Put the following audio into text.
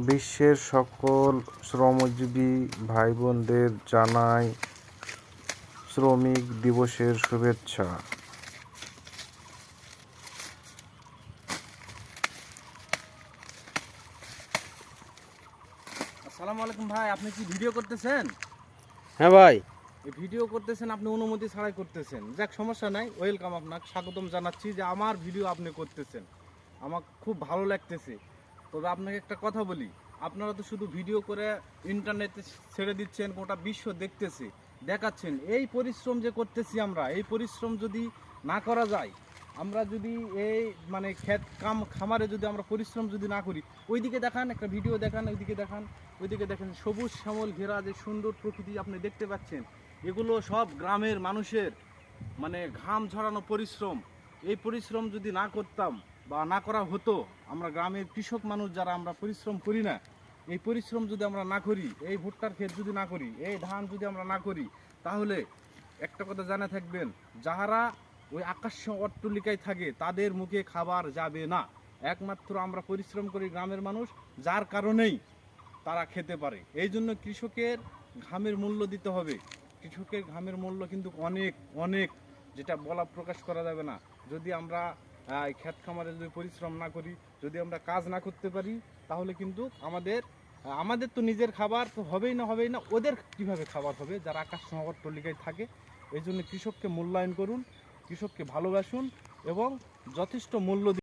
বিশ্বের সকল শ্রমজীবী ভাইবোনদের জানাই শ্রমিক দিবসের শুভেচ্ছা। আসসালামু আলাইকুম ভাই, আপনি কি ভিডিও করতেছেন? হ্যাঁ ভাই, এই ভিডিও করতেছেন, আপনি অনুমতি ছাড়াই করতেছেন। যাক, সমস্যা নাই, ওয়েলকাম, আপনাকে স্বাগতম জানাচ্ছি যে আমার ভিডিও আপনি করতেছেন। আমার খুব ভালো লাগতেছে। তবে আপনাকে একটা কথা বলি, আপনারা তো শুধু ভিডিও করে ইন্টারনেটে ছেড়ে দিচ্ছেন, গোটা বিশ্ব দেখতেছে, দেখাচ্ছেন। এই পরিশ্রম যে করতেছি আমরা, এই পরিশ্রম যদি না করা যায়, আমরা যদি এই মানে খামারে যদি আমরা পরিশ্রম যদি না করি, ওইদিকে দেখান, একটা ভিডিও দেখান, ওইদিকে দেখান, ওইদিকে দেখেন, সবুজ শ্যামল ঘেরা যে সুন্দর প্রকৃতি আপনি দেখতে পাচ্ছেন, এগুলো সব গ্রামের মানুষের মানে ঘাম ঝরানো পরিশ্রম। এই পরিশ্রম যদি না করতাম বা না করা হতো, আমরা গ্রামের কৃষক মানুষ যারা আমরা পরিশ্রম করি না, এই পরিশ্রম যদি আমরা না করি, এই ভুট্টার ক্ষেত যদি না করি, এই ধান যদি আমরা না করি, তাহলে একটা কথা জানা থাকবেন, যাহারা ওই আকাশ অট্টালিকায় থাকে তাদের মুখে খাবার যাবে না। একমাত্র আমরা পরিশ্রম করি গ্রামের মানুষ, যার কারণেই তারা খেতে পারে। এই জন্য কৃষকের ঘামের মূল্য দিতে হবে। কৃষকের ঘামের মূল্য কিন্তু অনেক অনেক, যেটা বলা প্রকাশ করা যাবে না। যদি আমরা ক্ষেত খামারে যদি পরিশ্রম না করি, যদি আমরা কাজ না করতে পারি, তাহলে কিন্তু আমাদের তো নিজের খাবার তো হবেই না, ওদের কিভাবে খাবার হবে যারা আকাশ অট্টালিকায় থাকে? এই জন্য কৃষককে মূল্যায়ন করুন, কৃষককে ভালোবাসুন এবং যথেষ্ট মূল্য